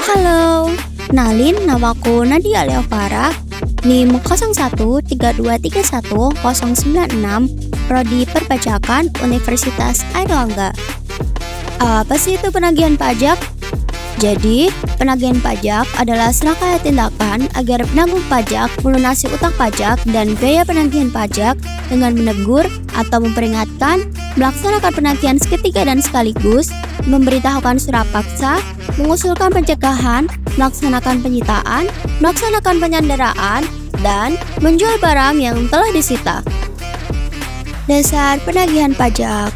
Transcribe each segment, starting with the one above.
Halo, kenalin namaku Nadia Leovara, NIM 0113231096, Prodi Perpajakan Universitas Airlangga. Apa sih itu penagihan pajak? Jadi, penagihan pajak adalah serangkaian tindakan agar penanggung pajak melunasi utang pajak dan biaya penagihan pajak dengan menegur atau memperingatkan, melaksanakan penagihan seketika dan sekaligus, memberitahukan surat paksa, mengusulkan pencegahan, melaksanakan penyitaan, melaksanakan penyanderaan, dan menjual barang yang telah disita. Dasar penagihan pajak.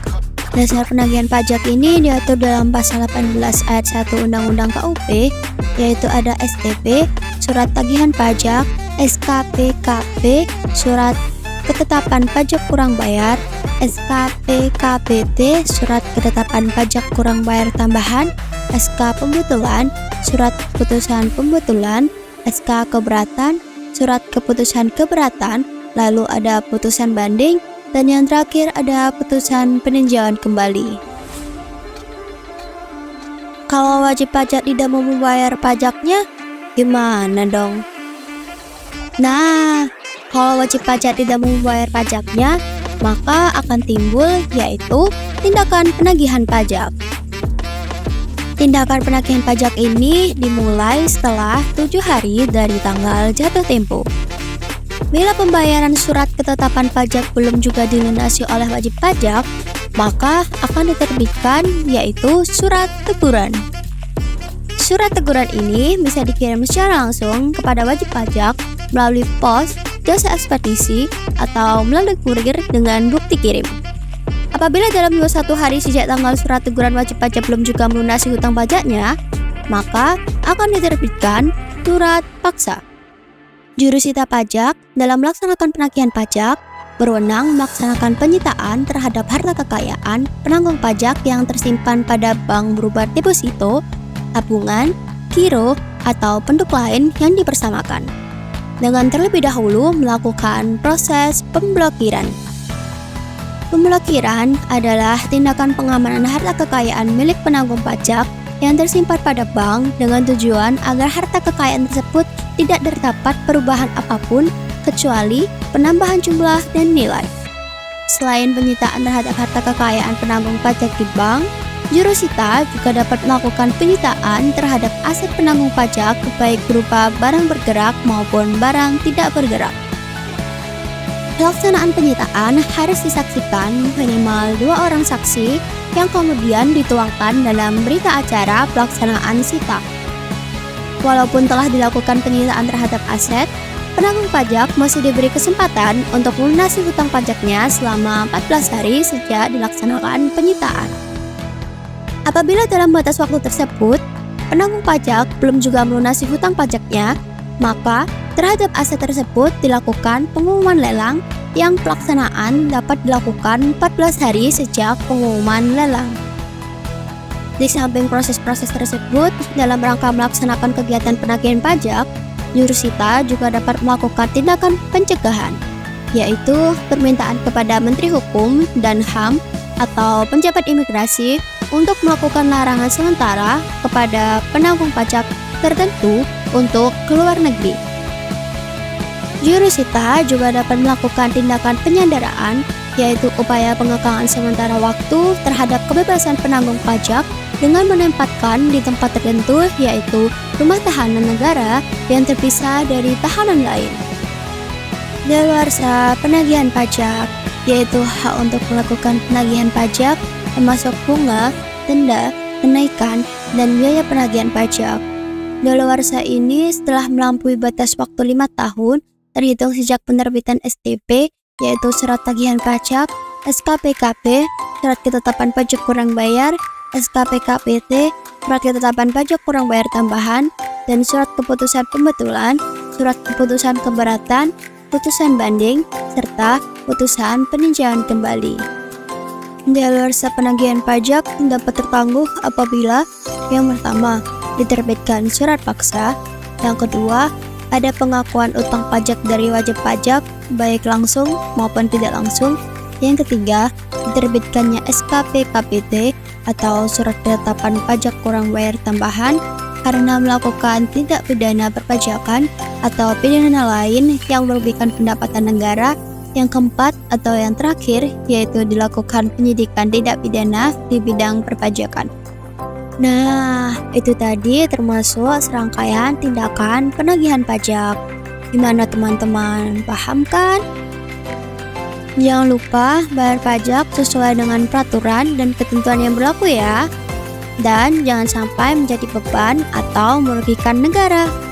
Dasar penagihan pajak ini diatur dalam pasal 18 ayat 1 Undang-Undang KUP, yaitu ada STP, surat tagihan pajak, SKPKP, surat ketetapan pajak kurang bayar, SKPKPT, surat ketetapan pajak kurang bayar tambahan, SK pembetulan, surat keputusan pembetulan, SK keberatan, surat keputusan keberatan, lalu ada putusan banding, dan yang terakhir ada putusan peninjauan kembali. Kalau wajib pajak tidak mau membayar pajaknya, gimana dong? Nah, kalau wajib pajak tidak mau membayar pajaknya, maka akan timbul yaitu tindakan penagihan pajak. Tindakan penagihan pajak ini dimulai setelah 7 hari dari tanggal jatuh tempo. Bila pembayaran surat ketetapan pajak belum juga dilunasi oleh wajib pajak, maka akan diterbitkan yaitu surat teguran. Surat teguran ini bisa dikirim secara langsung kepada wajib pajak melalui pos, jasa ekspedisi, atau melalui kurir dengan bukti kirim. Apabila dalam 21 hari sejak tanggal surat teguran wajib pajak belum juga melunasi hutang pajaknya, maka akan diterbitkan surat paksa. Jurusita pajak dalam melaksanakan penagihan pajak berwenang melaksanakan penyitaan terhadap harta kekayaan penanggung pajak yang tersimpan pada bank berupa deposito, tabungan, giro, atau bentuk lain yang dipersamakan, dengan terlebih dahulu melakukan proses pemblokiran. Pemblokiran adalah tindakan pengamanan harta kekayaan milik penanggung pajak yang tersimpan pada bank dengan tujuan agar harta kekayaan tersebut tidak terdapat perubahan apapun kecuali penambahan jumlah dan nilai. Selain penyitaan terhadap harta kekayaan penanggung pajak di bank, jurusita juga dapat melakukan penyitaan terhadap aset penanggung pajak baik berupa barang bergerak maupun barang tidak bergerak. Pelaksanaan penyitaan harus disaksikan minimal 2 orang saksi yang kemudian dituangkan dalam berita acara pelaksanaan sita. Walaupun telah dilakukan penyitaan terhadap aset, penanggung pajak masih diberi kesempatan untuk melunasi hutang pajaknya selama 14 hari sejak dilaksanakan penyitaan. Apabila dalam batas waktu tersebut, penanggung pajak belum juga melunasi hutang pajaknya, maka terhadap aset tersebut dilakukan pengumuman lelang yang pelaksanaan dapat dilakukan 14 hari sejak pengumuman lelang. Di samping proses-proses tersebut, dalam rangka melaksanakan kegiatan penagihan pajak, jurusita juga dapat melakukan tindakan pencegahan, yaitu permintaan kepada Menteri Hukum dan HAM atau penjabat imigrasi untuk melakukan larangan sementara kepada penanggung pajak tertentu untuk keluar negeri. Jurusita juga dapat melakukan tindakan penyanderaan, yaitu upaya pengekangan sementara waktu terhadap kebebasan penanggung pajak dengan menempatkan di tempat tertentu, yaitu rumah tahanan negara yang terpisah dari tahanan lain. Daluarsa penagihan pajak, yaitu hak untuk melakukan penagihan pajak termasuk bunga, denda, kenaikan, dan biaya penagihan pajak. Daluarsa ini setelah melampaui batas waktu 5 tahun terhitung sejak penerbitan STP, yaitu surat tagihan pajak, SKPKP, surat ketetapan pajak kurang bayar, SKPKPT, surat ketetapan pajak kurang bayar tambahan, dan surat keputusan pembetulan, surat keputusan keberatan, putusan banding, serta putusan peninjauan kembali. Daluarsa penagihan pajak dapat tertangguh apabila yang pertama, diterbitkan surat paksa, yang kedua, ada pengakuan utang pajak dari wajib pajak, baik langsung maupun tidak langsung. Yang ketiga, diterbitkannya SKP KPT atau surat ketetapan pajak kurang bayar tambahan karena melakukan tindak pidana perpajakan atau pidana lain yang merugikan pendapatan negara. Yang keempat atau yang terakhir yaitu dilakukan penyidikan tindak pidana di bidang perpajakan. Nah, itu tadi termasuk serangkaian tindakan penagihan pajak. Gimana teman-teman, paham kan? Jangan lupa bayar pajak sesuai dengan peraturan dan ketentuan yang berlaku ya. Dan jangan sampai menjadi beban atau merugikan negara.